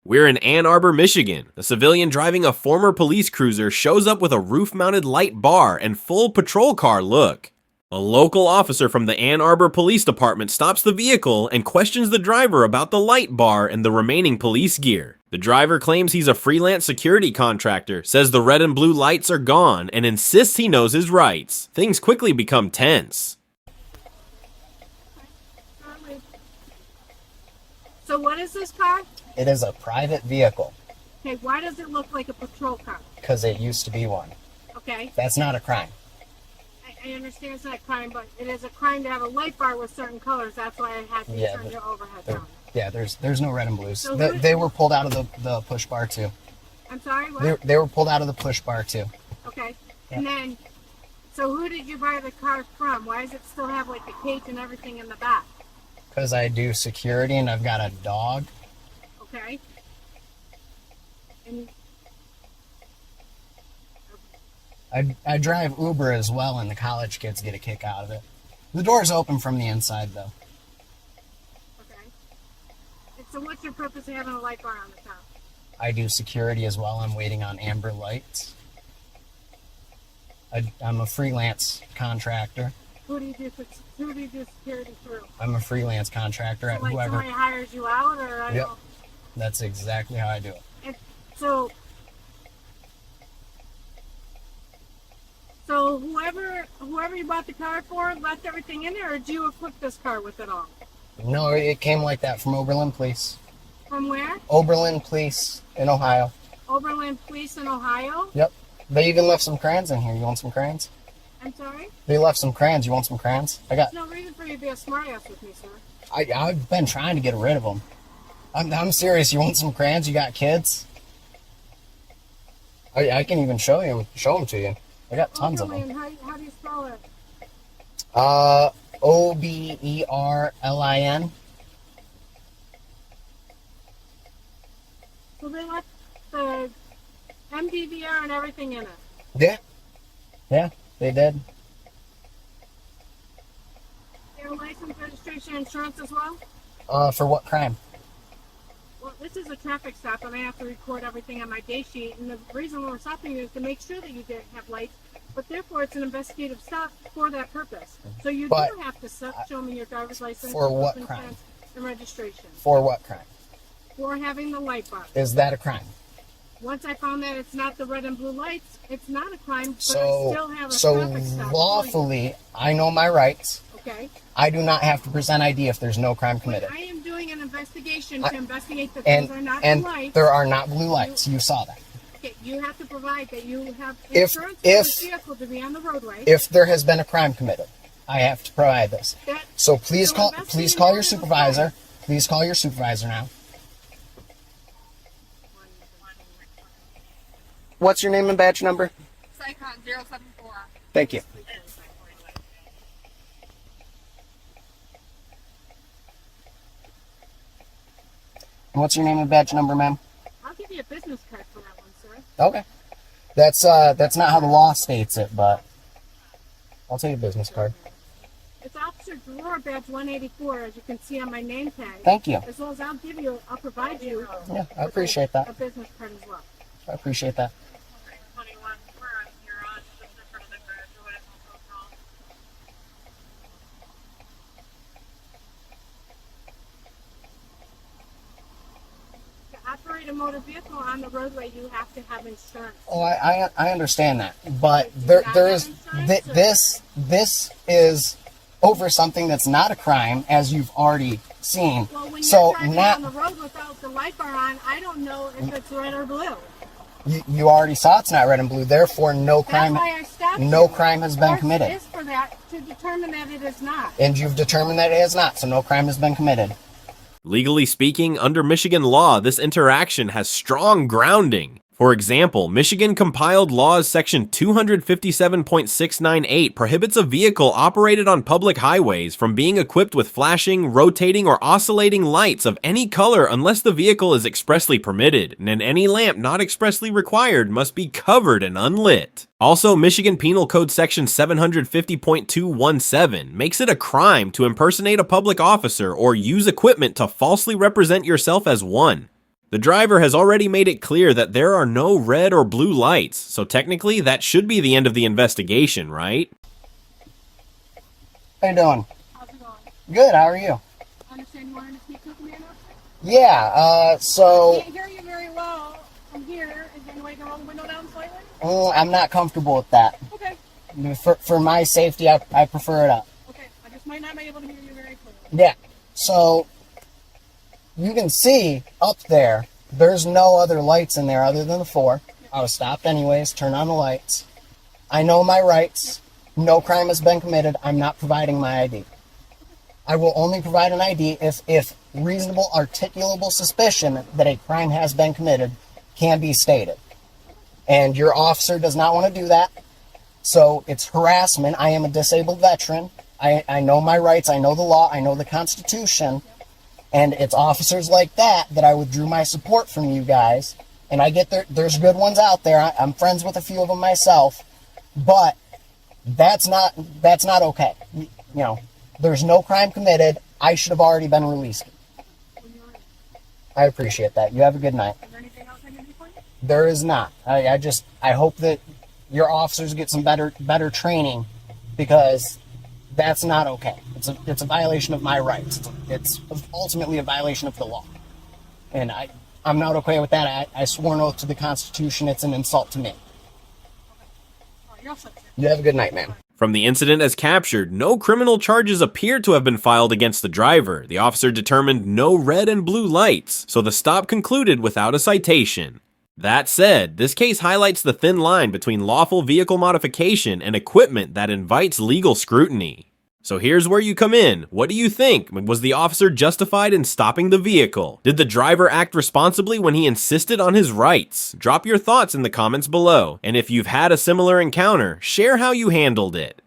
We're in Ann Arbor, Michigan. A civilian driving a former police cruiser shows up with a roof-mounted light bar and full patrol car look. A local officer from the Ann Arbor Police Department stops the vehicle and questions the driver about the light bar and the remaining police gear. The driver claims he's a freelance security contractor, says the red and blue lights are gone, and insists he knows his rights. Things quickly become tense. So what is this car? It is a private vehicle. Okay, why does it look like a patrol car? Because it used to be one. Okay. That's not a crime. I understand it's not a crime, but it is a crime to have a light bar with certain colors. That's why I had to turn your overhead down. Yeah, there's no red and blues. So they were pulled out of the push bar too. I'm sorry, what? They were pulled out of the push bar too. Okay. Yeah. And then, so who did you buy the car from? Why does it still have like the cage and everything in the back? Because I do security and I've got a dog. Okay. And I drive Uber as well, and the college kids get a kick out of it. The door's open from the inside, though. okay. And so what's your purpose of having a light bar on the top? I do security as well. I'm waiting on amber lights. I'm a freelance contractor. Who do you do security through? I'm a freelance contractor at So like whoever. somebody hires you out, or I Yep. don't. That's exactly how I do it. And so whoever you bought the car for left everything in there, or did you equip this car with it all? No, it came like that from Oberlin Police. From where? Oberlin Police in Ohio. Oberlin Police in Ohio? Yep. They even left some crayons in here. You want some crayons? I'm sorry? They left some crayons. You want some crayons? There's no reason for you to be a smartass with me, sir. I've been trying to get rid of them. I'm serious. You want some crayons? You got kids? I can even show them to you. I got tons of them. Oberlin, how do you spell it? Oberlin. So they left the MDVR and everything in it. Yeah, they did. Their license, registration, insurance as well? For what crime? Well, this is a traffic stop, and I have to record everything on my day sheet. And the reason we're stopping you is to make sure that you didn't have lights, but therefore it's an investigative stop for that purpose. So you do have to show me your driver's license, for what crime? insurance, and registration. For what crime? For having the light bar. Is that a crime? Once I found that it's not the red and blue lights, it's not a crime, but I So, still have a traffic stop. lawfully, I know my rights. Okay. I do not have to present ID if there's no crime But committed. I am doing an investigation to investigate that And those are not and the lights. there are not blue lights. You saw that. Okay, you have to provide that you have If- insurance for if- the vehicle to be on the roadway. If there has been a crime committed, I have to provide this. That- So please So call investigating your that is a supervisor. Please call your supervisor now. What's your name and badge number? Psychon 074. Thank you. What's your name and badge number, ma'am? I'll give you a business card for that one, sir. Okay. That's not how the law states it, but I'll take a business card. It's Officer Drawer Badge 184, as you can see on my name tag. Thank you. As well as I'll provide you Yeah, I appreciate that. a business card as well. I appreciate that. 21. We're on here on just in front of the graduate hotel. To operate a motor vehicle on the roadway, you have to have insurance. Oh, I understand that, but there is this is over something that's not a crime, as you've already seen. Well, when So you're driving now on the road without the light bar on, I don't know if it's red or blue. you already saw it's not red and blue. Therefore, no crime That's why I stopped no you. crime has been Course committed, is for that to determine that it is not. and you've determined that it is not. So no crime has been committed. Legally speaking, under Michigan law, this interaction has strong grounding. For example, Michigan Compiled Laws Section 257.698 prohibits a vehicle operated on public highways from being equipped with flashing, rotating, or oscillating lights of any color unless the vehicle is expressly permitted, and any lamp not expressly required must be covered and unlit. Also, Michigan Penal Code Section 750.217 makes it a crime to impersonate a public officer or use equipment to falsely represent yourself as one. The driver has already made it clear that there are no red or blue lights, so technically that should be the end of the investigation, right? How you doing? How's it going? Good, how are you? I understand you wanted to speak to the man officer? Yeah, I so can't hear you very well from here. Is there any way to roll the window down slightly? I'm not comfortable with that. Okay. For my safety, I prefer it up. Okay. I just might not be able to hear you very clearly. Yeah, so you can see up there, there's no other lights in there other than the 4. I was stopped anyways, turn on the lights. I know my rights. No crime has been committed. I'm not providing my ID. I will only provide an ID if reasonable articulable suspicion that a crime has been committed can be stated. And your officer does not want to do that. So it's harassment. I am a disabled veteran. I know my rights. I know the law. I know the Constitution. And it's officers like that I withdrew my support from you guys. And I get there's good ones out there. I'm friends with a few of them myself. But that's not okay. You know, there's no crime committed. I should have already been released. I appreciate that. You have a good night. Is there anything else I can do for you? There is not. I hope that your officers get some better training, because that's not okay. It's a violation of my rights. It's ultimately a violation of the law. And I'm not okay with that. I swore an oath to the Constitution. It's an insult to me. All right, you're all set, sir. You have a good night, man. From the incident as captured, no criminal charges appear to have been filed against the driver. The officer determined no red and blue lights, so the stop concluded without a citation. That said, this case highlights the thin line between lawful vehicle modification and equipment that invites legal scrutiny. So here's where you come in. What do you think? Was the officer justified in stopping the vehicle? Did the driver act responsibly when he insisted on his rights? Drop your thoughts in the comments below, and if you've had a similar encounter, share how you handled it.